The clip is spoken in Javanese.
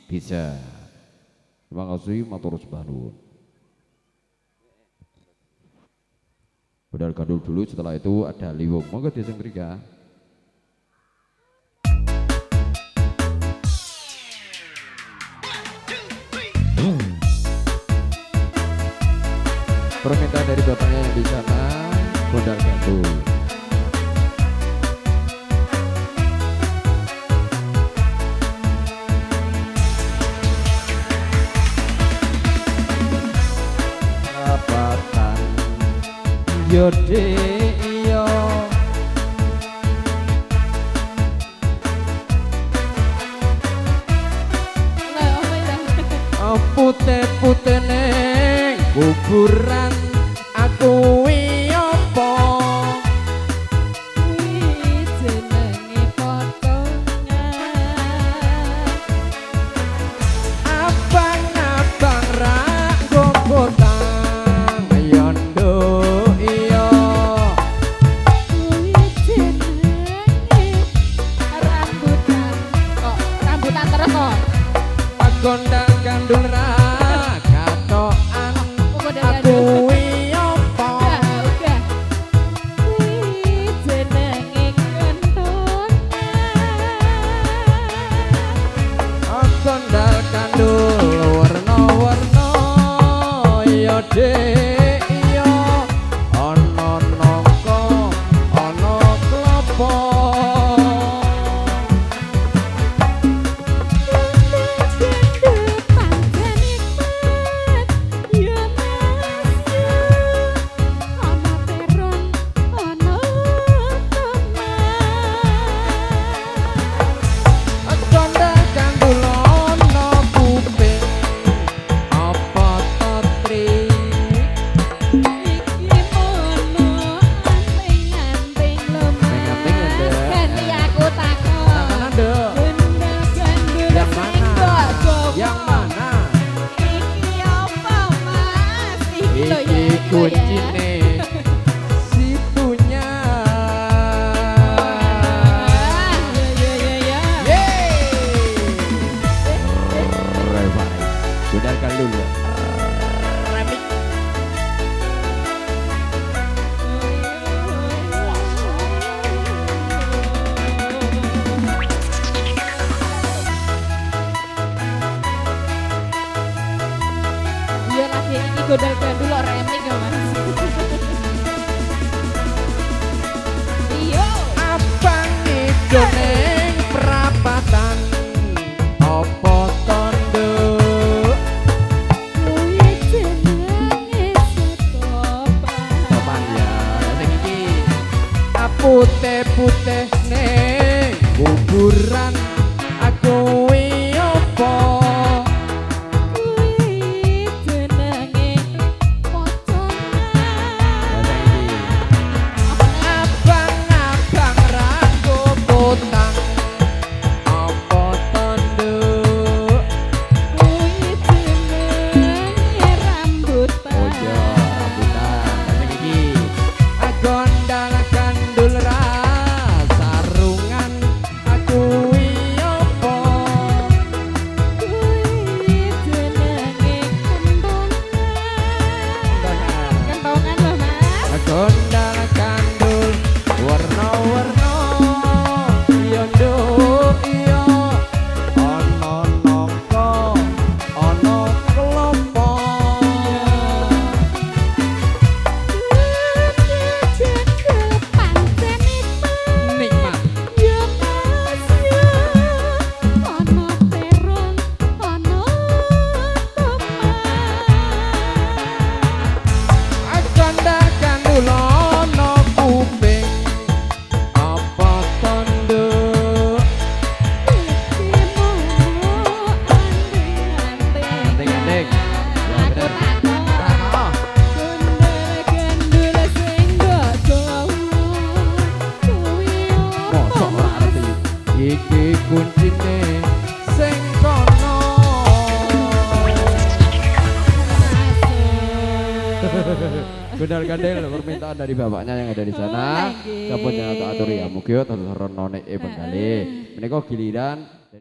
bisa. Terima kasih, matur sembah nuwun. Budal gandul dulu, setelah itu ada liwung. Monggo Deseng Mrika. Permintaan dari bapaknya yang di sana, budal gandul. Rapatan yode iyo putih-putih neng kuburan aku apa kuwi jenenge potongan abang-abang ra gogotang yondo iyo kuwi jenenge rambutan kok rambutan terus kok gondang gandul ra katokan aku apa udah kuwi jenenge kentongan gondang gandul warna-warna ya dek iya ana nangka ana klapa kuncine situnya Budal gandul remix iya lagi ini godal gandul remix ya mas iya abang itu neng perapatan opo tondo kuwi jenenge setopan topan ya sing iki putih-putih neng kuburan aku apa kuwi jenenge potongan abang-abang rago potang apa tondo kuwi jenenge rambutan oh iya rambutan sing iki gondang gandul ra sarungan aku apa kuwi jenenge kentongan loh mas gondang gandul warna-warna yondo iyo ana nangka ana klapa jendel pancen nikmat ya mas ya ana terong ana topan gondang gandul ana kuping apa tondo Andeng-andeng. Ya, bener. Rano. Mosok ora arti iki kuncine sing kono Gondal gandel permintaan dari bapaknya yang ada di sana. Sampun yang tak atur ya mugi tetep renone bengkale. Menika giliran